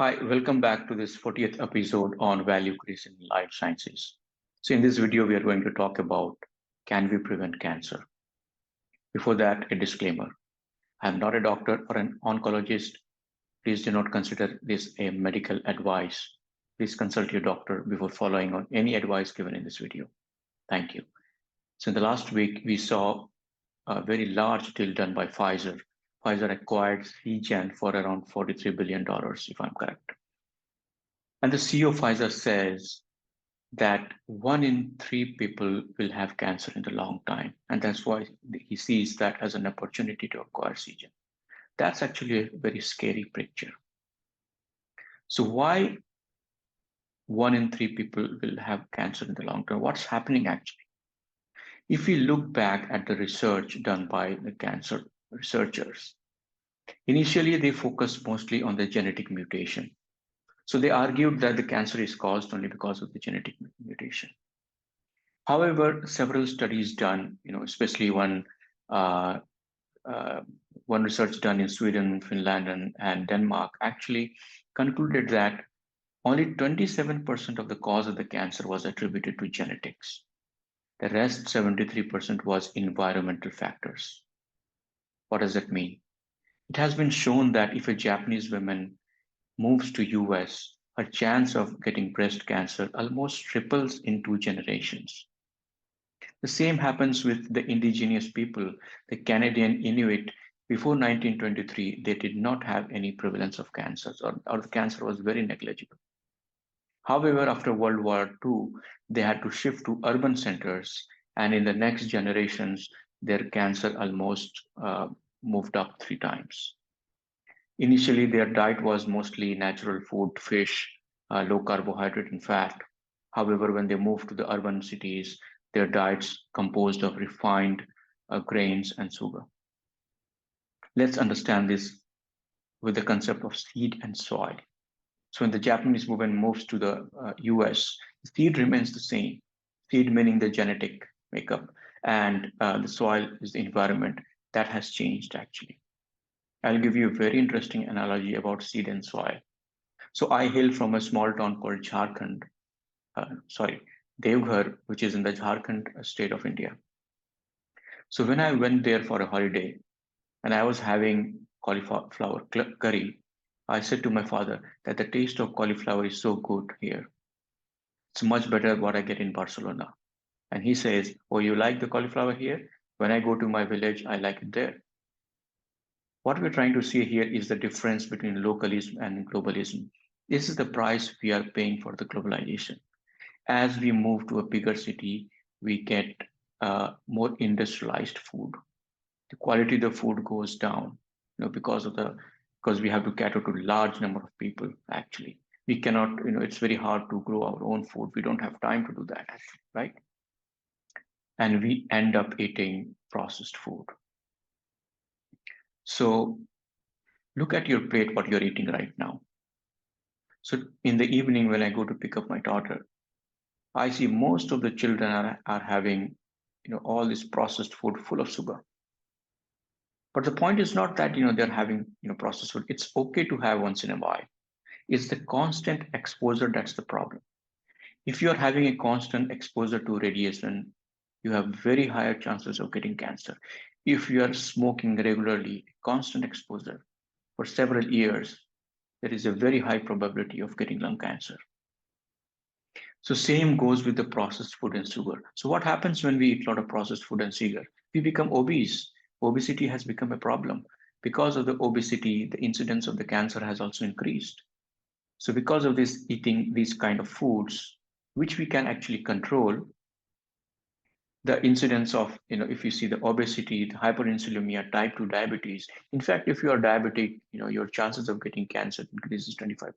Hi, welcome back to this 40th episode on value creation in life sciences. So, in this video, we are going to talk about can we prevent cancer? Before that, a disclaimer I'm not a doctor or an oncologist. Please do not consider this a medical advice. Please consult your doctor before following on any advice given in this video. Thank you. So, in the last week, we saw a very large deal done by Pfizer. Pfizer acquired Seagen for around $43 billion, if I'm correct. And the CEO of Pfizer says that 1 in 3 people will have cancer in the long time. And that's why he sees that as an opportunity to acquire Seagen. That's actually a very scary picture. So why 1 in 3 people will have cancer in the long term? What's happening actually? If we look back at the research done by the cancer researchers, initially they focused mostly on the genetic mutation. So they argued that the cancer is caused only because of the genetic mutation. However, several studies done, especially uh, uh, one research done in Sweden, Finland, and Denmark, actually concluded that only 27% of the cause of the cancer was attributed to genetics. The rest, 73%, was environmental factors. What does that mean? It has been shown that if a Japanese woman moves to US, her chance of getting breast cancer almost triples in 2 generations. The same happens with the indigenous people, the Canadian Inuit. Before 1923, they did not have any prevalence of cancers, or the cancer was very negligible. However, after World War II, they had to shift to urban centers, and in the next generations, their cancer almost moved up 3 times. Initially, their diet was mostly natural food, fish, low carbohydrate and fat. However, when they moved to the urban cities, their diets composed of refined grains and sugar. Let's understand this with the concept of seed and soil. So when the Japanese movement moves to the US, the seed remains the same. Seed meaning the genetic makeup, and the soil is the environment that has changed actually. I'll give you a very interesting analogy about seed and soil. So I hail from a small town called Jharkhand, sorry, Devghar, which is in the Jharkhand state of India. So when I went there for a holiday and I was having cauliflower curry, I said to my father that the taste of cauliflower is so good here. It's much better what I get in Barcelona. And he says, oh, you like the cauliflower here? When I go to my village, I like it there. What we're trying to see here is the difference between localism and globalism. This is the price we are paying for the globalization. As we move to a bigger city, we get more industrialized food. The quality of the food goes down, because we have to cater to a large number of people. Actually, we cannot. It's very hard to grow our own food. We don't have time to do that, actually, right? And we end up eating processed food. So look at your plate, what you're eating right now. So in the evening, when I go to pick up my daughter, I see most of the children are having, all this processed food full of sugar. But the point is not that, they're having, processed food. It's okay to have once in a while. It's the constant exposure that's the problem. If you're having a constant exposure to radiation, you have very higher chances of getting cancer. If you are smoking regularly, constant exposure for several years, there is a very high probability of getting lung cancer. So same goes with the processed food and sugar. So what happens when we eat a lot of processed food and sugar? We become obese. Obesity has become a problem. Because of the obesity, the incidence of the cancer has also increased. So because of this eating these kind of foods, which we can actually control, the incidence of, if you see the obesity, the hyperinsulinemia, type 2 diabetes. In fact, if you are diabetic, your chances of getting cancer increases 25%.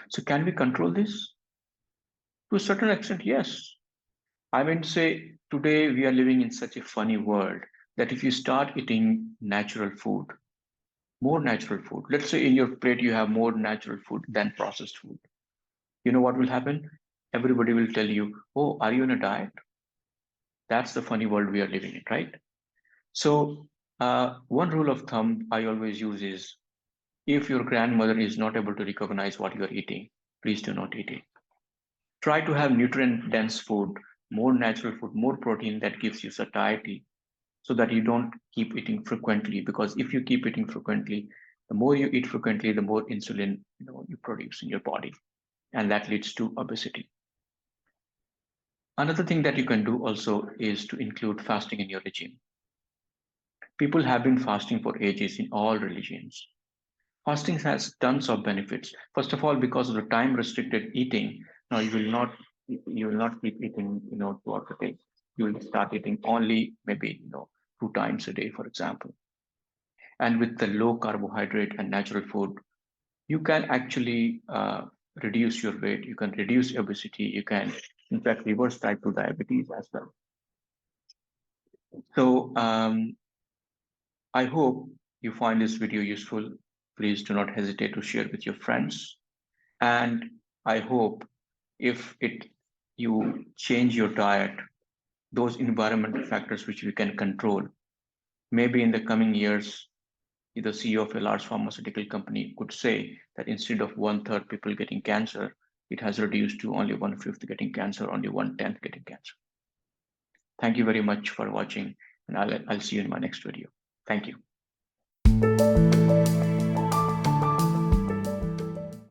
So can we control this? To a certain extent, yes. I mean, say today we are living in such a funny world that if you start eating natural food, more natural food, let's say in your plate you have more natural food than processed food, you know what will happen? Everybody will tell you, oh, are you on a diet? That's the funny world we are living in, right? So, one rule of thumb I always use is If your grandmother is not able to recognize what you are eating, please do not eat it. Try to have nutrient dense food, more natural food, more protein that gives you satiety so that you don't keep eating frequently. Because if you keep eating frequently, the more you eat frequently, the more insulin you produce in your body, and that leads to obesity. Another thing that you can do also is to include fasting in your regime. People have been fasting for ages in all religions. Fasting has tons of benefits. First of all, because of the time restricted eating, now you will not keep eating throughout the day. You will start eating only maybe 2 times a day, for example. And with the low carbohydrate and natural food, you can actually reduce your weight. You can reduce obesity. You can, in fact, reverse type 2 diabetes as well. So I hope you find this video useful. Please do not hesitate to share with your friends. And I hope if it you change your diet, those environmental factors which we can control, maybe in the coming years, the CEO of a large pharmaceutical company could say that instead of 1/3 people getting cancer, it has reduced to only 1/5 getting cancer, only 1/10 getting cancer. Thank you very much for watching, and I'll see you in my next video. Thank you.